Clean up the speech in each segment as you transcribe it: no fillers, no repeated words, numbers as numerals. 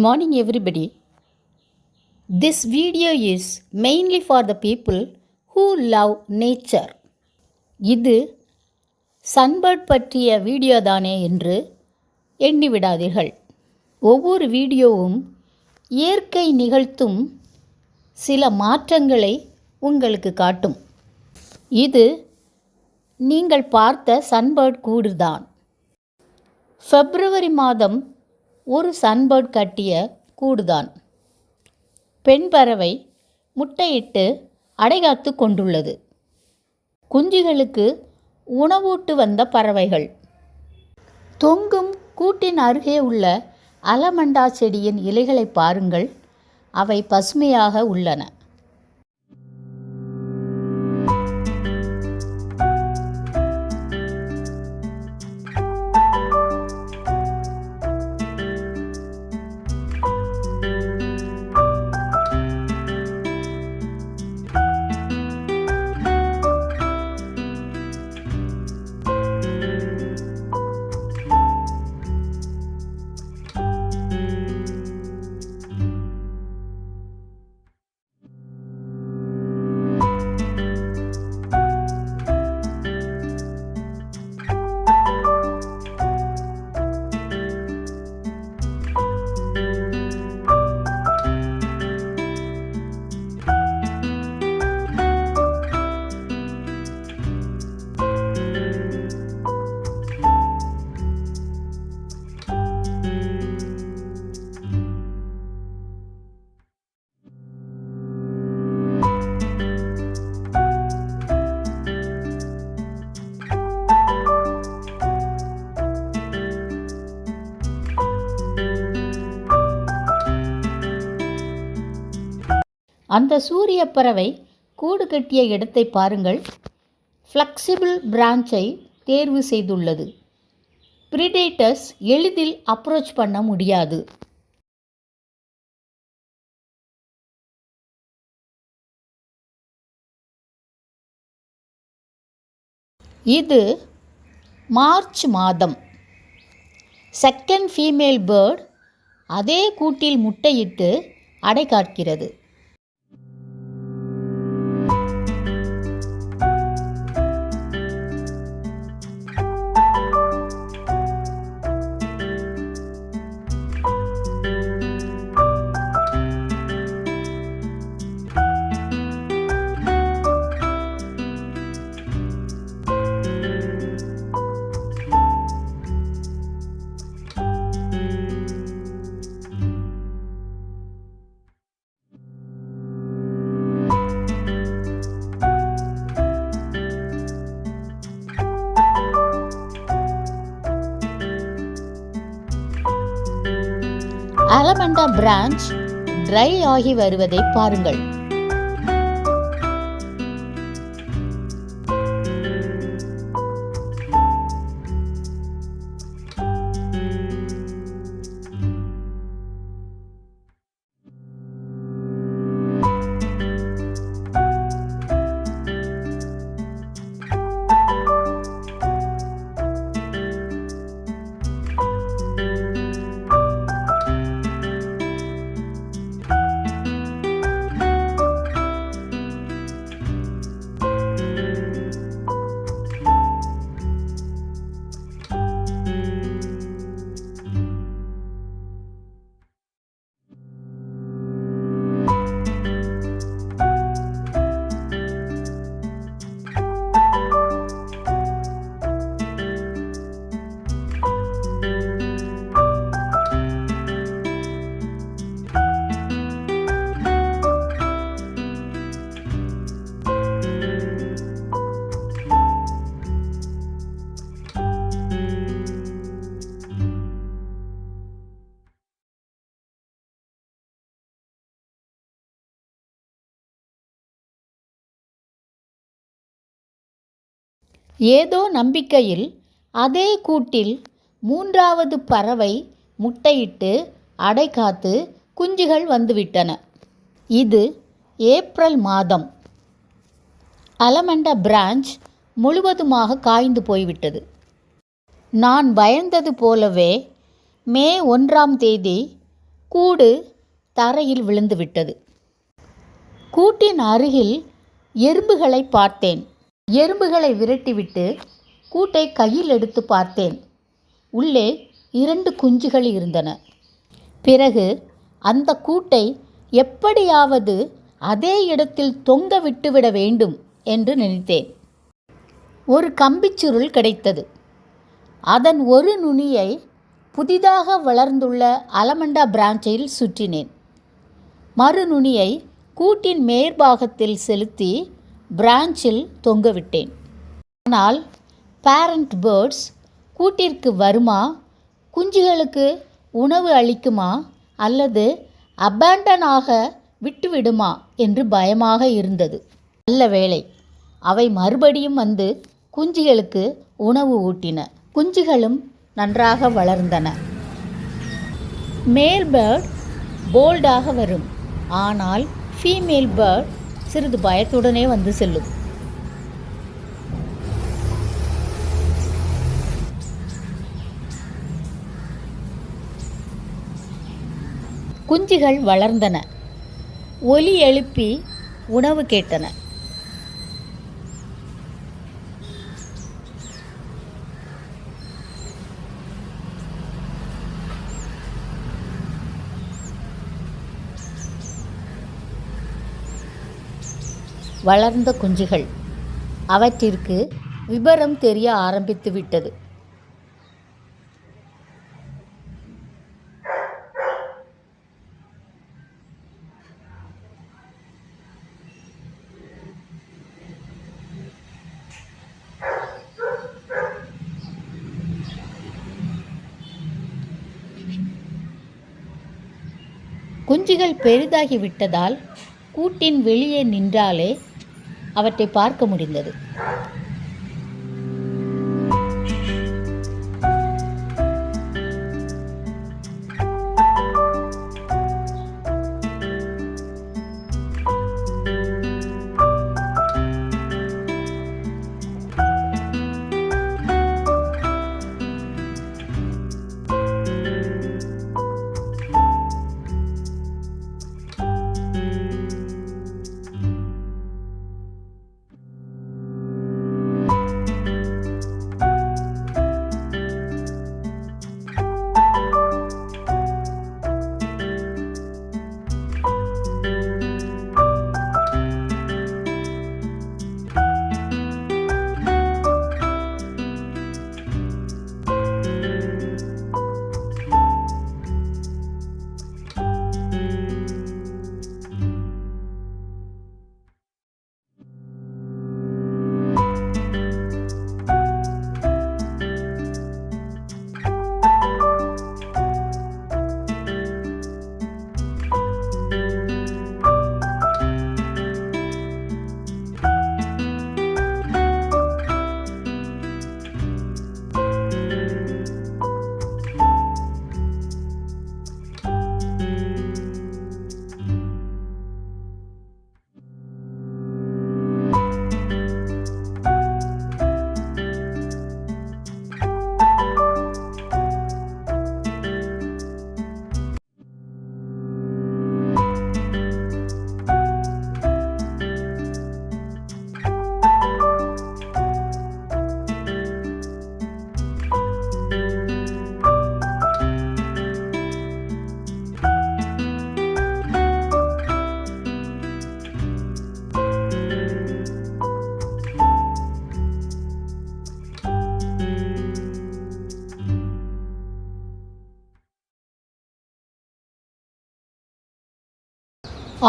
Morning everybody. This video is mainly for the people who love nature. இது Sunbird பற்றிய video தானே என்று எண்ணிவிடாதீர்கள். ஒவ்வொரு வீடியோவும் இயற்கை நிகழ்த்தும் சில மாற்றங்களை உங்களுக்கு காட்டும். இது நீங்கள் பார்த்த சன்பர்ட் கூடுதான். பிப்ரவரி மாதம் ஒரு சன்பர்ட் கட்டிய கூடுதான். பெண் பறவை முட்டையிட்டு அடைகாத்து கொண்டுள்ளது. குஞ்சுகளுக்கு உணவூட்டு வந்த பறவைகள். தொங்கும் கூட்டின் அருகே உள்ள அலமண்டா செடியின் இலைகளை பாருங்கள், அவை பசுமையாக உள்ளன. அந்த சூரிய பறவை கூடு கட்டிய இடத்தை பாருங்கள். ஃப்ளெக்சிபிள் பிரான்ச்சை தேர்வு செய்துள்ளது. பிரிடேட்டர்ஸ் எளிதில் அப்ரோச் பண்ண முடியாது. இது மார்ச் மாதம். செகண்ட் ஃபீமேல் பேர்ட் அதே கூட்டில் முட்டையிட்டு அடை காக்கிறது. அலமண்டா பிரான்ச் ட்ரை ஆகி வருவதை பாருங்கள். ஏதோ நம்பிக்கையில் அதே கூட்டில் மூன்றாவது பறவை முட்டையிட்டு அடை காத்து குஞ்சுகள் வந்துவிட்டன. இது ஏப்ரல் மாதம். அலமண்டா பிரான்ச் முழுவதுமாக காய்ந்து போய்விட்டது. நான் பயந்தது போலவே மே 1ஆம் தேதி கூடு தரையில் விழுந்துவிட்டது. கூட்டின் அருகில் எறும்புகளை பார்த்தேன். எறும்புகளை விரட்டிவிட்டு கூட்டை கையில் எடுத்து பார்த்தேன். உள்ளே 2 குஞ்சுகள் இருந்தன. பிறகு அந்த கூட்டை எப்படியாவது அதே இடத்தில் தொங்க விட்டுவிட வேண்டும் என்று நினைத்தேன். ஒரு கம்பிச்சுருள் கிடைத்தது. அதன் ஒரு நுனியை புதிதாக வளர்ந்துள்ள அலமண்டா பிரான்ச்சில் சுற்றினேன். மறு நுனியை கூட்டின் மேற்பாகத்தில் செலுத்தி பிரான்ச்சில் தொங்கவிட்டேன். ஆனால் பேரண்ட் பேர்ட்ஸ் கூட்டிற்கு வருமா, குஞ்சுகளுக்கு உணவு அளிக்குமா அல்லது அபேண்டனாக விட்டுவிடுமா என்று பயமாக இருந்தது. நல்ல வேளை, அவை மறுபடியும் வந்து குஞ்சுகளுக்கு உணவு ஊட்டின. குஞ்சுகளும் நன்றாக வளர்ந்தன. மேல் பேர்ட் போல்டாக வரும், ஆனால் ஃபீமேல் பேர்ட் சிறிது பயத்துடனே வந்து செல்லும். குஞ்சுகள் வளர்ந்தன. ஒலி எழுப்பி உணவு கேட்டன. வளர்ந்த குஞ்சுகள். அவற்றிற்கு விபரம் தெரிய ஆரம்பித்து விட்டது. குஞ்சுகள் பெரிதாகிவிட்டதால் கூட்டின் வெளியே நின்றாலே அவற்றை பார்க்க முடிந்தது.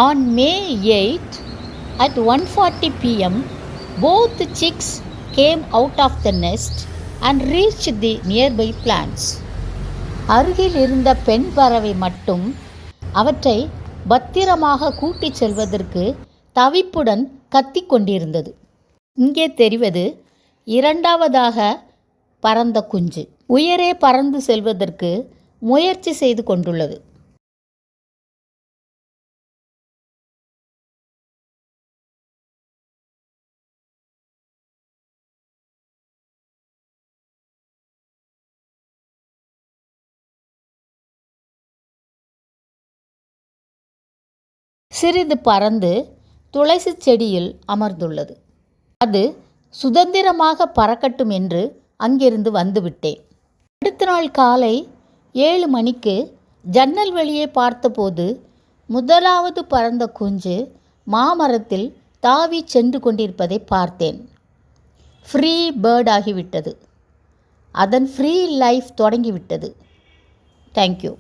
On May 8 at 1:40 p.m., both chicks came out of the nest and reached the nearby plants. அருகில் இருந்த பெண் பறவை மட்டும் அவற்றை பத்திரமாக கூட்டிச் செல்வதற்கு தவிப்புடன் கத்திக் கொண்டிருந்தது. இங்கே தெரிவது இரண்டாவதாக பறந்த குஞ்சு உயரே பறந்து செல்வதற்கு முயற்சி செய்து கொண்டுள்ளது. சிறிது பறந்து துளசி செடியில் அமர்ந்துள்ளது. அது சுதந்திரமாக பறக்கட்டும் என்று அங்கிருந்து வந்துவிட்டேன். அடுத்த நாள் காலை 7 மணிக்கு ஜன்னல் வெளியே பார்த்தபோது முதலாவது பறந்த குஞ்சு மாமரத்தில் தாவி சென்று கொண்டிருப்பதை பார்த்தேன். ஃப்ரீ பேர்ட் ஆகிவிட்டது. அதன் ஃப்ரீ லைஃப் தொடங்கிவிட்டது. தேங்க்யூ.